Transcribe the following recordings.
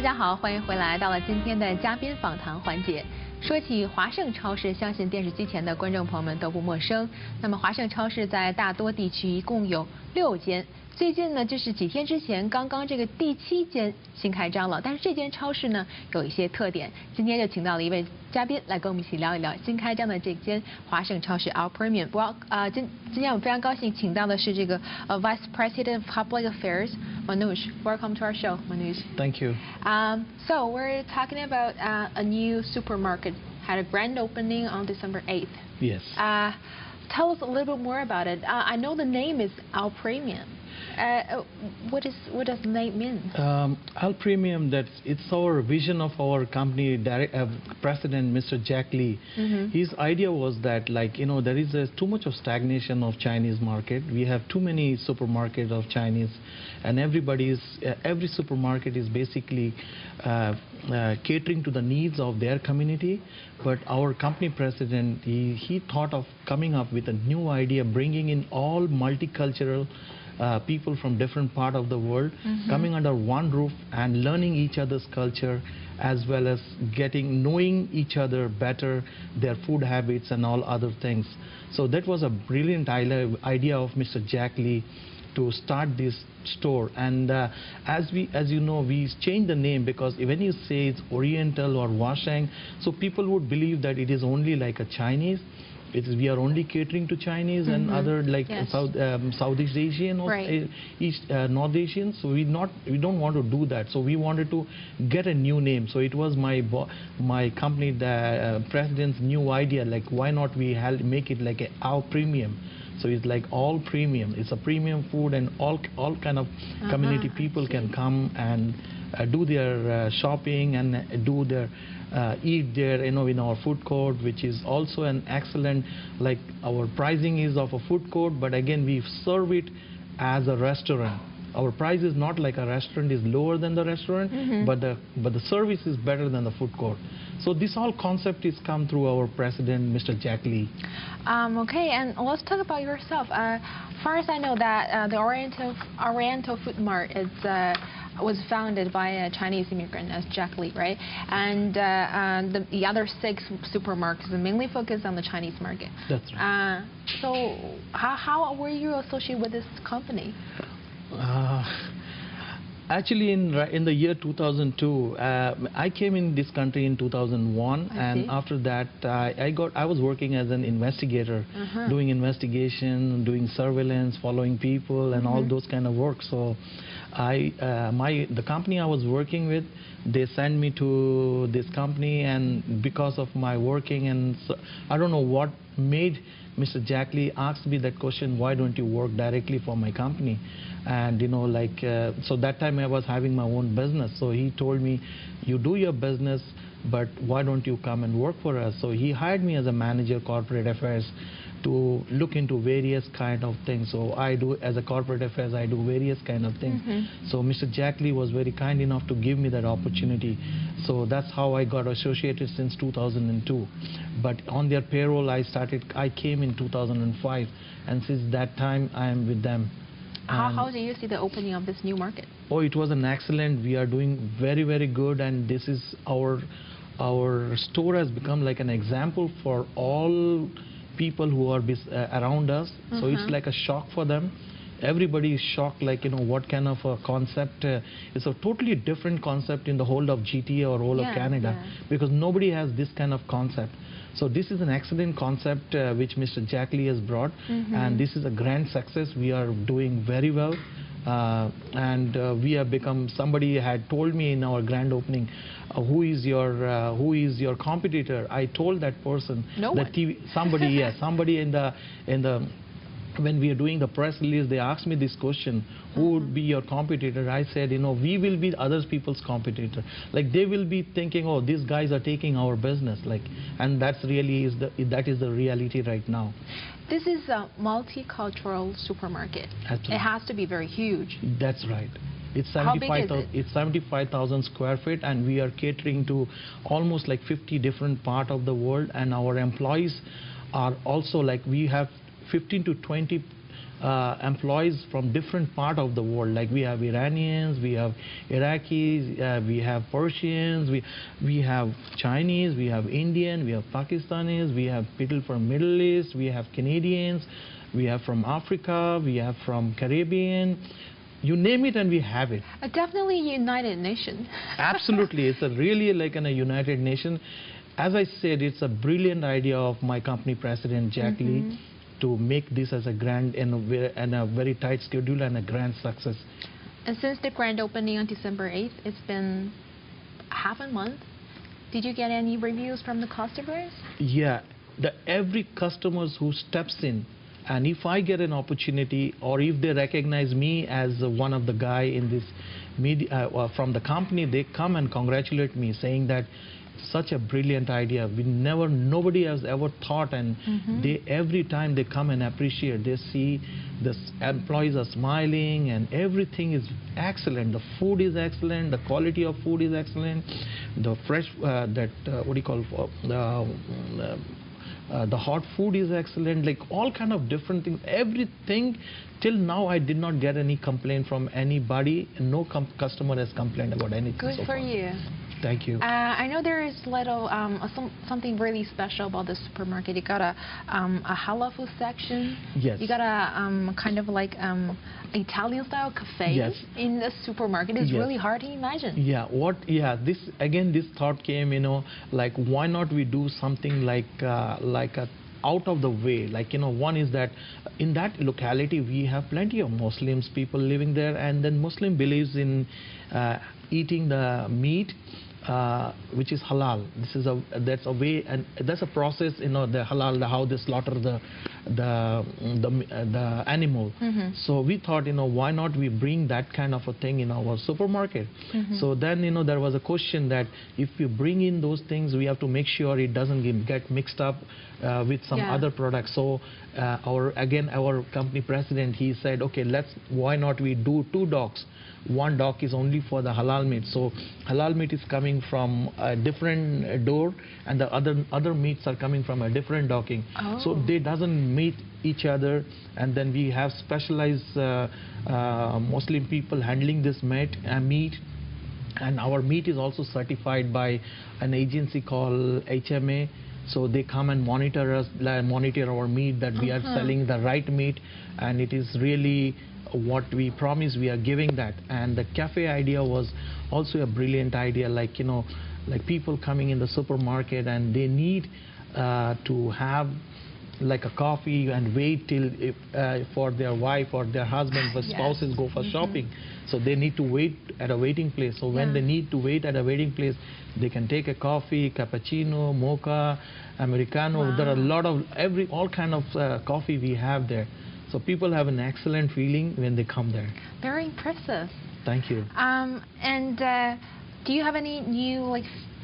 家好，欢迎回来，到了今天的嘉宾访谈环节。说起华盛超市，相信电视机前的观众朋友们都不陌生。那么华盛超市在大多地区一共有6间。最近呢，就是几天之前，刚刚这个第7间新开张了。但是这间超市呢，有一些特点。今天就请到了一位嘉宾来跟我们一起聊一聊新开张的这间华盛超市 Our Premium。今天我们非常高兴请到的是这个Vice President of Public Affairs Manoj. Welcome to our show, Manoj. Thank you. So we're talking about a new supermarket had a grand opening on December 8th. Yes. Tell us a little bit more about it. I know the name is Our Premium. What does the name mean? Al Premium, it's our vision of our company president, Mr. Jack Lee. His idea was that, like, there is too much of stagnation of Chinese market. We have too many supermarkets of Chinese, and every supermarket is basically catering to the needs of their community. But our company president, he thought of coming up with a new idea, bringing in all multicultural people from different part of the world, coming under one roof and learning each other's culture, as well as knowing each other better, their food habits and all other things. So that was a brilliant idea of Mr. Jack Lee to start this store. And as you know, we changed the name because when you say it's Oriental or Washang, so people would believe that it is only like a Chinese. We are only catering to Chinese and other, like, yes, Southeast Asian or North Asian. So we don't want to do that. So we wanted to get a new name. So it was my company, the president's new idea. Like, why not we make it like Our Premium? So it's like all premium. It's a premium food, and all kind of community people can come and do their shopping and do their eat there, in our food court, which is also an excellent, like, our pricing is of a food court, but again we serve it as a restaurant. Our price is not like a restaurant, is lower than the restaurant, but the service is better than the food court. So this whole concept is come through our president, Mr. Jack Lee. Okay, and let's talk about yourself. First, I know that the Oriental Food Mart was founded by a Chinese immigrant as Jack Lee, right? And the other 6 supermarkets are mainly focused on the Chinese market. That's right. So how were you associated with this company? Actually, in the year 2002, I came in this country in 2001, and after that, I was working as an investigator, doing investigation, doing surveillance, following people, and all those kind of work. So, the company I was working with, they sent me to this company, and because of my working, and so, I don't know what made Mr. Jack Lee asked me that question, why don't you work directly for my company? And so that time I was having my own business. So he told me, you do your business, but why don't you come and work for us? So he hired me as a manager, corporate affairs, to look into various kind of things. So I do, as a corporate affairs, I do various kind of things. So Mr. Jack Lee was very kind enough to give me that opportunity. So that's how I got associated since 2002. But on their payroll, I came in 2005, and since that time I am with them. How do you see the opening of this new market? Oh, it was an excellent. We are doing very, very good, and this is our store has become like an example for all people who are around us. So it's like a shock for them. Everybody is shocked, like, what kind of a concept. It's a totally different concept in the whole of GTA or whole of Canada, because nobody has this kind of concept. So this is an excellent concept which Mr. Jack Lee has brought, and this is a grand success. We are doing very well, and we have become. Somebody had told me in our grand opening, who is your competitor? I told that person, somebody in the when we are doing the press release, they asked me this question, who would be your competitor? I said, we will be other people's competitor. Like, they will be thinking, oh, these guys are taking our business. Like, and that is the reality right now. This is a multicultural supermarket. Absolutely. It has to be very huge. That's right. It's How big is it? It's 75,000 square feet, and we are catering to almost like 50 different parts of the world. And our employees are also, like, we have 15 to 20 employees from different part of the world. Like we have Iranians, we have Iraqis, we have Persians, we have Chinese, we have Indian, we have Pakistanis, we have people from Middle East, we have Canadians, we have from Africa, we have from Caribbean. You name it and we have it. Definitely a united nation. Absolutely, it's a really like a united nation. As I said, it's a brilliant idea of my company president, Jack Lee, to make this as a grand and a very tight schedule and a grand success. And since the grand opening on December 8th, it's been half a month. Did you get any reviews from the customers? Yeah, every customers who steps in, and if I get an opportunity or if they recognize me as one of the guy in this media from the company, they come and congratulate me, saying that such a brilliant idea. Nobody has ever thought, and they every time they come and appreciate, they see the employees are smiling and everything is excellent. The food is excellent, the quality of food is excellent, the fresh what do you call the hot food is excellent, like all kind of different things, everything. Till now I did not get any complaint from anybody. No customer has complained about anything. Good so for far. you. Thank you. I know there is little something really special about the supermarket. You got a halal food section. Yes. You got a kind of like Italian style cafe in the supermarket. It's really hard to imagine. Yeah. This again, this thought came, like why not we do something like a out of the way, like one is that in that locality we have plenty of Muslims people living there, and then Muslim believes in eating the meat which is halal. That's a way, and that's a process, the halal, how they slaughter the animal. So we thought, why not we bring that kind of a thing in our supermarket. So then there was a question that if you bring in those things, we have to make sure it doesn't get mixed up with some other products. So our company president, he said, okay, why not we do 2 docks. One dock is only for the halal meat. So halal meat is coming from a different door, and the other meats are coming from a different docking. So they doesn't meet each other, and then we have specialized Muslim people handling this meat, and our meat is also certified by an agency called HMA. So they come and monitor our meat, that we are selling the right meat, and it is really what we promise we are giving that. And the cafe idea was also a brilliant idea, like like people coming in the supermarket and they need to have like a coffee and wait till for their wife or their husband or spouses go for shopping. So they need to wait at a waiting place. So when they need to wait at a waiting place, they can take a coffee, cappuccino, mocha, americano. There are a lot of all kind of coffee we have there. So people have an excellent feeling when they come there. Very impressive. Thank you. And do you have any new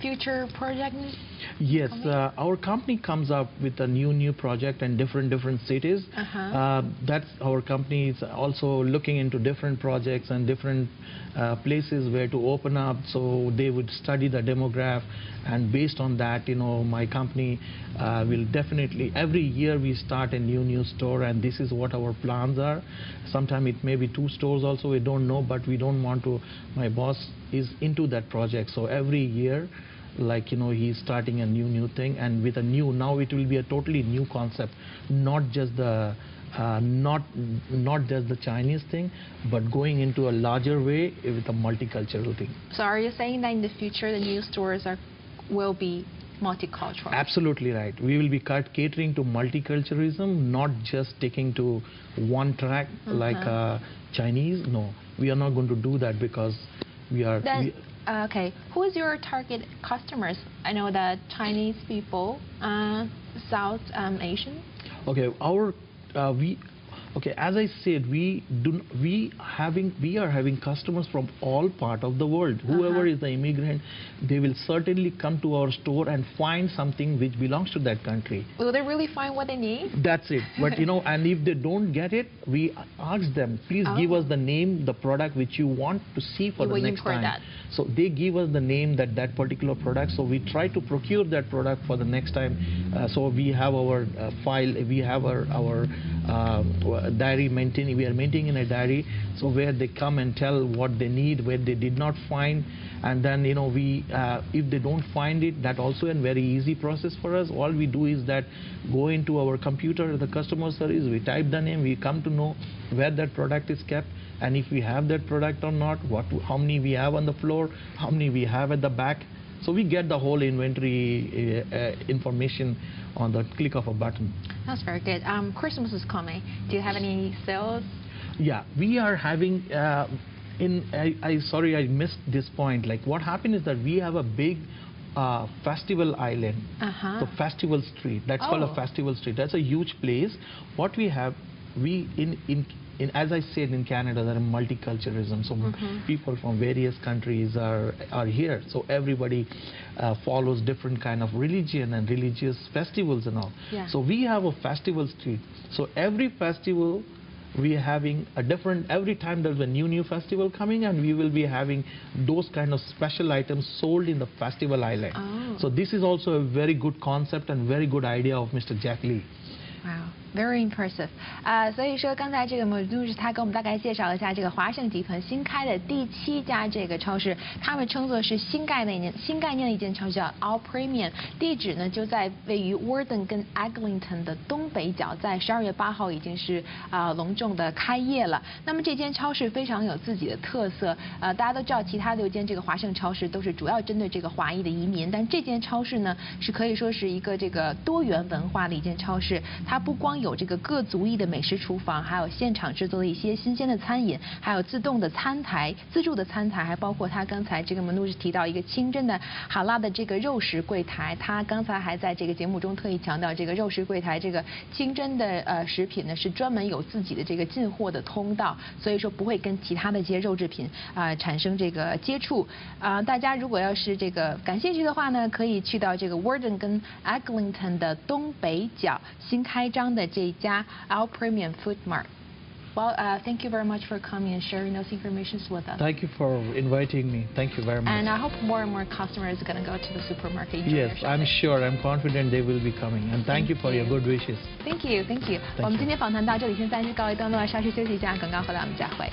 future projects? Yes, our company comes up with a new project in different cities. That's our company is also looking into different projects and different places where to open up. So they would study the demographic, and based on that, my company will definitely every year we start a new store, and this is what our plans are. Sometime it may be 2 stores also, we don't know, but we don't want to. My boss is into that project, so every year, he's starting a new thing, and with now it will be a totally new concept, not just the Chinese thing, but going into a larger way with a multicultural thing. So are you saying that in the future the new stores will be multicultural? Absolutely right. We will be catering to multiculturalism, not just sticking to one track like Chinese. No, we are not going to do that, because we are. Okay, who is your target customers? I know that Chinese people, South Asian. Okay, Okay, as I said, we are having customers from all part of the world. Whoever is the immigrant, they will certainly come to our store and find something which belongs to that country. Will they really find what they need? That's it. But you know, and if they don't get it, we ask them, please give us the name, the product which you want to see for the next time. That. So they give us the name that particular product. So we try to procure that product for the next time. So we have our file, we have our diary maintaining. We are maintaining a diary. So where they come and tell what they need, where they did not find, and then you know we if they don't find it, that also a very easy process for us. All we do is that go into our computer, the customer service, we type the name, we come to know where that product is kept, and if we have that product or not, how many we have on the floor, how many we have at the back. So we get the whole inventory information on the click of a button. That's very good. Christmas is coming. Do you have any sales? Yeah, we are having. Sorry, I missed this point. Like what happened is that we have a big festival island, the festival street. That's called a festival street. That's a huge place. What we have, as I said, in Canada, there are multiculturalism. So people from various countries are here. So everybody follows different kind of religion and religious festivals and all. Yeah. So we have a festival street. So every festival we are having a different, every time there's a new festival coming, and we will be having those kind of special items sold in the festival island. So this is also a very good concept and very good idea of Mr. Jack Lee. Wow, very impressive. 所以说刚才这个Manoj他给我们大概介绍了一下这个华盛集团新开的第7家这个超市，他们称作是新概念的一间超市，叫 All Premium。地址呢就在位于 Warden 跟 Eglinton 的东北角，在12月8号已经是隆重的开业了。那么这间超市非常有自己的特色，大家都知道其他6间这个华盛超市都是主要针对这个华裔的移民，但这间超市呢是可以说是一个这个多元文化的一间超市。它不光有这个各族裔的美食厨房，还有现场制作的一些新鲜的餐饮，还有自动的餐台、自助的餐台，还包括他刚才这个Manoj提到一个清真的哈拉的这个肉食柜台。他刚才还在这个节目中特意强调，这个肉食柜台这个清真的食品呢是专门有自己的这个进货的通道，所以说不会跟其他的这些肉制品产生这个接触。大家如果要是这个感兴趣的话呢，可以去到这个 Warden 跟 Eglinton 的东北角新开张的这家 All Premium Food Mart. Well, thank you very much for coming and sharing those information with us. Thank you for inviting me. Thank you very much. And I hope more and more customers are going to go to the supermarket. Yes, I'm sure. I'm confident they will be coming. And thank you for your good wishes. Thank you, thank you. 我们今天访谈到这里，先暂时告一段落，稍事休息一下，广告回来我们再会。